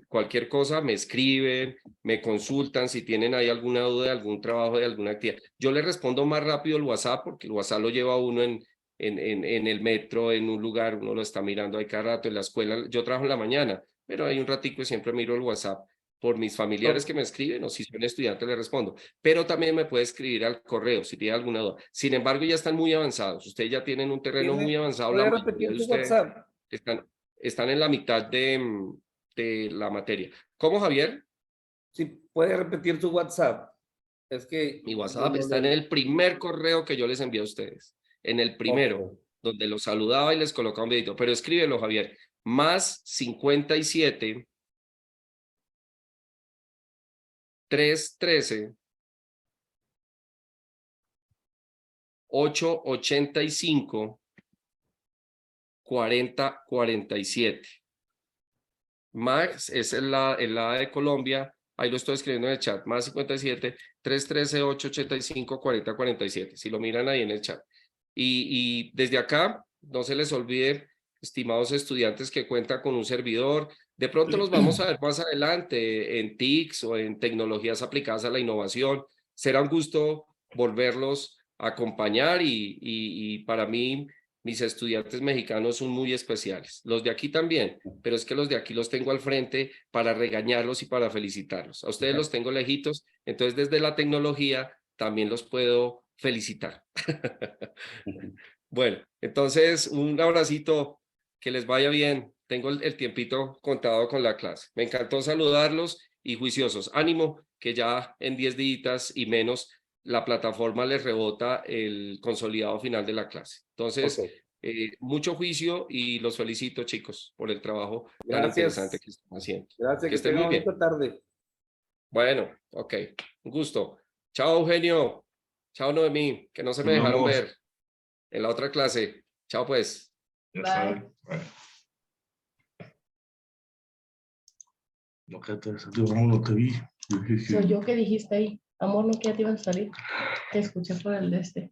Cualquier cosa me escriben, me consultan si tienen ahí alguna duda de algún trabajo, de alguna actividad. Yo les respondo más rápido el WhatsApp porque el WhatsApp lo lleva uno en el metro, en un lugar, uno lo está mirando ahí cada rato, en la escuela. Yo trabajo en la mañana, pero hay un ratico y siempre miro el WhatsApp por mis familiares que me escriben o si son estudiantes les respondo. Pero también me puede escribir al correo si tiene alguna duda. Sin embargo, ya están muy avanzados. Ustedes ya tienen un terreno muy avanzado. La ¿Puede mayoría repetir de tu ustedes WhatsApp? están en la mitad de la materia. ¿Cómo, Javier? Sí, puede repetir tu WhatsApp. Es que Mi yo WhatsApp no está en el primer correo que yo les envié a ustedes. En el primero, Ok. donde los saludaba y les colocaba un dedito. Pero escríbelo, Javier. Más 57 313 885 4047. Max es el A de Colombia, ahí lo estoy escribiendo en el chat, más 57 313 885 4047, si lo miran ahí en el chat. Y desde acá, no se les olvide, estimados estudiantes, que cuentan con un servidor. De pronto los vamos a ver más adelante en TICS o en tecnologías aplicadas a la innovación. Será un gusto volverlos a acompañar y para mí mis estudiantes mexicanos son muy especiales. Los de aquí también, pero es que los de aquí los tengo al frente para regañarlos y para felicitarlos. A ustedes los tengo lejitos, entonces desde la tecnología también los puedo felicitar. Bueno, entonces un abracito, que les vaya bien. Tengo el tiempito contado con la clase. Me encantó saludarlos y juiciosos. Ánimo, que ya en 10 días y menos la plataforma les rebota el consolidado final de la clase. Entonces, Ok. mucho juicio y los felicito, chicos, por el trabajo tan interesante Gracias. que están haciendo. Gracias, Que que estén tengan muy bien. bonita tarde. Bueno, ok, un gusto. Chao, Eugenio. Chao, Noemí, que no se me Nos dejaron vemos. ver en la otra clase. Chao, pues. Ya Bye. saben. Bueno. No, que te no te vi. Soy yo que dijiste ahí. Amor, no que ya te iban a salir. Te escuché por el de este.